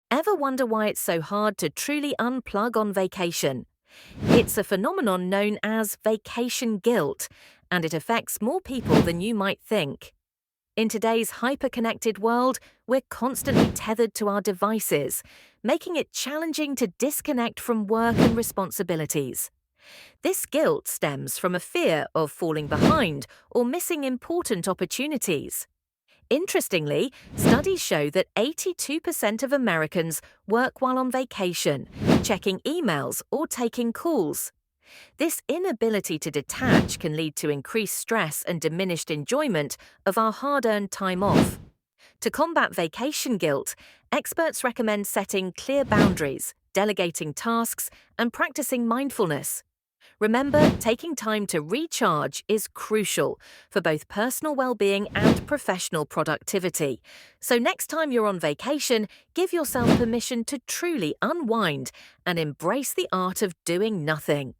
Ever wonder why it's so hard to truly unplug on vacation? It's a phenomenon known as vacation guilt, and it affects more people than you might think. In today's hyper-connected world, we're constantly tethered to our devices, making it challenging to disconnect from work and responsibilities. This guilt stems from a fear of falling behind or missing important opportunities. Interestingly, studies show that 82% of Americans work while on vacation, checking emails or taking calls. This inability to detach can lead to increased stress and diminished enjoyment of our hard-earned time off. To combat vacation guilt, experts recommend setting clear boundaries, delegating tasks, and practicing mindfulness. Remember, taking time to recharge is crucial for both personal well-being and professional productivity. So next time you're on vacation, give yourself permission to truly unwind and embrace the art of doing nothing.